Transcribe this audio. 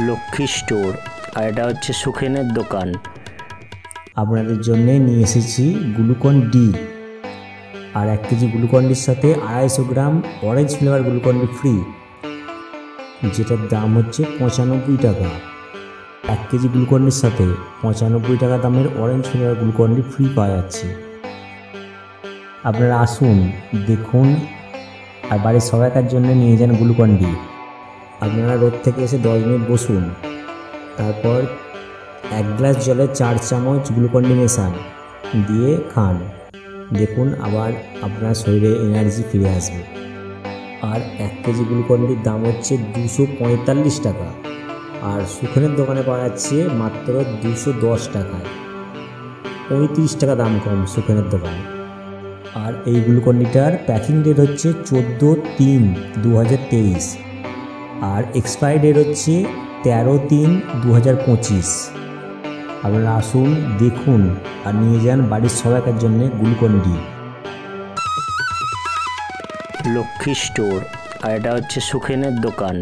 Lakshmi store, আর এটা হচ্ছে সুখেনের দোকান। আপনাদের জন্য নিয়ে এসেছি গ্লুকন ডি, আর 1 কেজি গ্লুকন ডির সাথে 250 gram orange flavour Glucon D free, যেটার দাম হচ্ছে 95 টাকা। 1 কেজি গ্লুকন ডির সাথে 95 টাকা দামের orange flavour Glucon D free পাওয়া যাচ্ছে। আপনারা আসুন, দেখুন, আর বাড়ির সবাইকার জন্য নিয়ে যান গ্লুকন ডি। আপনারা রোদ থেকে এসে 10 মিনিট বসুন, তারপর 1 গ্লাস জলে 4 চামচ গ্লুকন ডি মেশান, দিয়ে খান। দেখুন আবার আপনার শরীরে এনার্জি ফিরে আসবে। আর 1 কেজি গ্লুকন ডির দাম হচ্ছে 245 টাকা, আর সুখেনের দোকানে পাওয়া যাচ্ছে মাত্র 210 টাকায়। 35 টাকা দাম কম সুখেনের দোকানে। আর এই গ্লুকন ডিটার প্যাকিং ডেট হচ্ছে 14/3/2023, আর এক্সপায়ারি ডেট হচ্ছে 13/3/2025। আপনারা আসুন, দেখুন, আর নিয়ে যান বাড়ির সবাইকার জন্য গ্লুকন ডি। লক্ষ্মী স্টোর, আর এটা হচ্ছে সুখেনের দোকান।